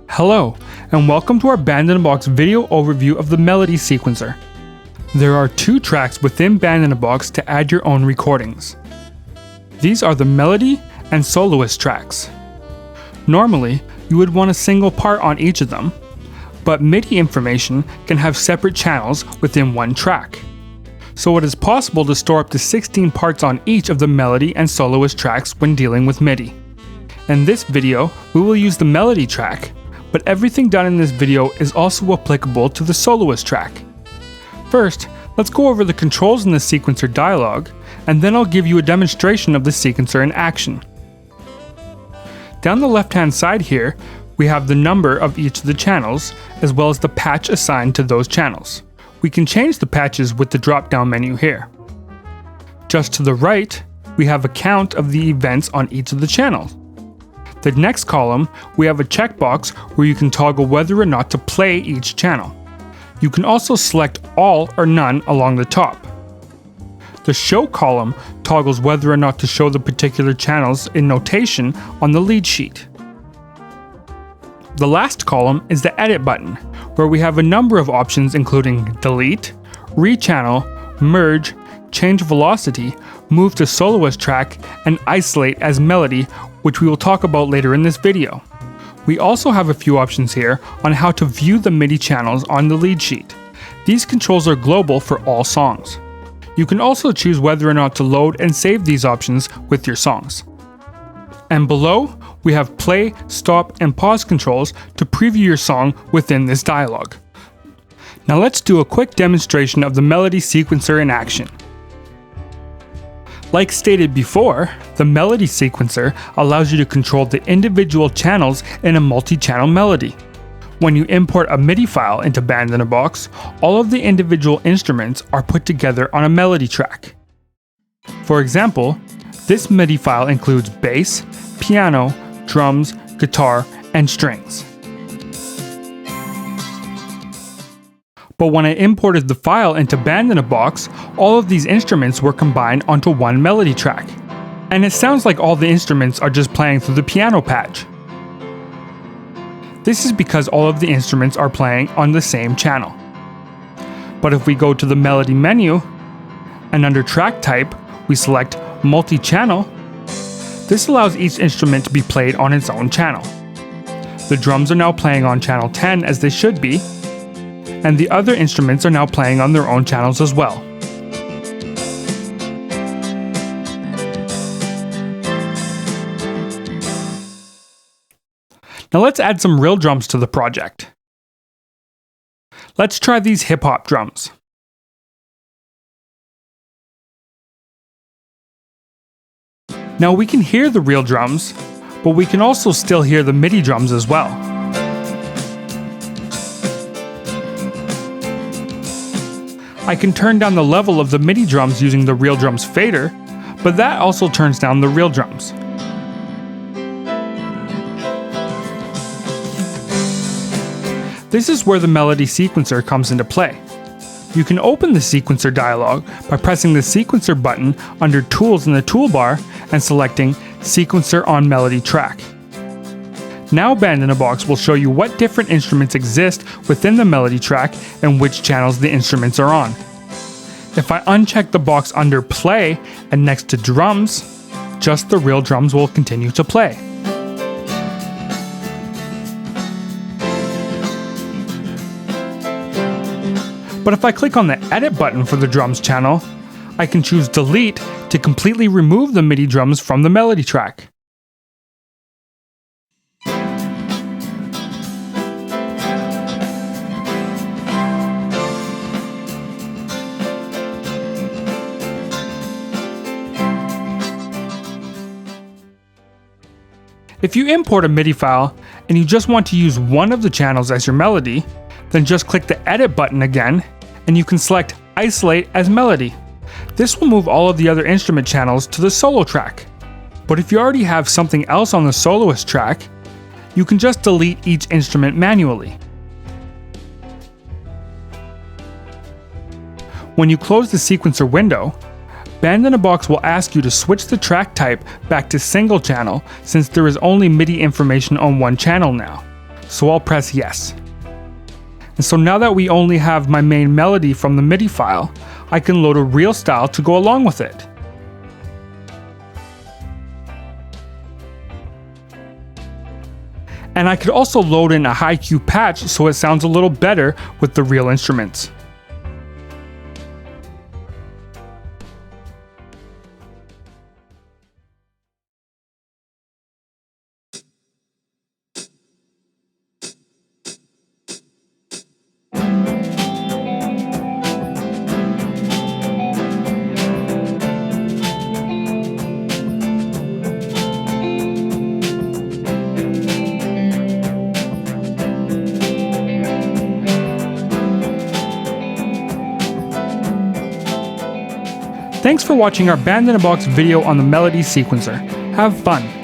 Hello, and welcome to our Band in a Box video overview of the melody sequencer. There are 2 tracks within Band in a Box to add your own recordings. These are the melody and soloist tracks. Normally, you would want a single part on each of them, but MIDI information can have separate channels within one track. So it is possible to store up to 16 parts on each of the melody and soloist tracks when dealing with MIDI. In this video, we will use the melody track, but everything done in this video is also applicable to the soloist track. First, let's go over the controls in the sequencer dialog, and then I'll give you a demonstration of the sequencer in action. Down the left-hand side here, we have the number of each of the channels, as well as the patch assigned to those channels. We can change the patches with the drop-down menu here. Just to the right, we have a count of the events on each of the channels. The next column, we have a checkbox where you can toggle whether or not to play each channel. You can also select all or none along the top. The show column toggles whether or not to show the particular channels in notation on the lead sheet. The last column is the edit button, where we have a number of options including delete, rechannel, merge, change velocity, move to soloist track, and isolate as melody, which we will talk about later in this video. We also have a few options here on how to view the MIDI channels on the lead sheet. These controls are global for all songs. You can also choose whether or not to load and save these options with your songs. And below, we have play, stop, and pause controls to preview your song within this dialog. Now let's do a quick demonstration of the melody sequencer in action. Like stated before, the melody sequencer allows you to control the individual channels in a multi-channel melody. When you import a MIDI file into Band in a Box, all of the individual instruments are put together on a melody track. For example, this MIDI file includes bass, piano, drums, guitar, and strings. But when I imported the file into Band in a Box, all of these instruments were combined onto one melody track. And it sounds like all the instruments are just playing through the piano patch. This is because all of the instruments are playing on the same channel. But if we go to the melody menu, and under track type, we select multi-channel, this allows each instrument to be played on its own channel. The drums are now playing on channel 10 as they should be, and the other instruments are now playing on their own channels as well. Now let's add some real drums to the project. Let's try these hip-hop drums. Now we can hear the real drums, but we can also still hear the MIDI drums as well. I can turn down the level of the MIDI drums using the Real Drums fader, but that also turns down the real drums. This is where the melody sequencer comes into play. You can open the sequencer dialog by pressing the sequencer button under Tools in the toolbar and selecting Sequencer on Melody Track. Now Band in a Box will show you what different instruments exist within the melody track and which channels the instruments are on. If I uncheck the box under Play and next to Drums, just the real drums will continue to play. But if I click on the Edit button for the drums channel, I can choose Delete to completely remove the MIDI drums from the melody track. If you import a MIDI file and you just want to use one of the channels as your melody, then just click the Edit button again and you can select Isolate as Melody. This will move all of the other instrument channels to the solo track. But if you already have something else on the soloist track, you can just delete each instrument manually. When you close the sequencer window, Band in a Box will ask you to switch the track type back to single channel since there is only MIDI information on one channel now. So I'll press yes. And so now that we only have my main melody from the MIDI file, I can load a real style to go along with it. And I could also load in a high Q patch so it sounds a little better with the real instruments. Thanks for watching our Band in a Box video on the melody sequencer. Have fun!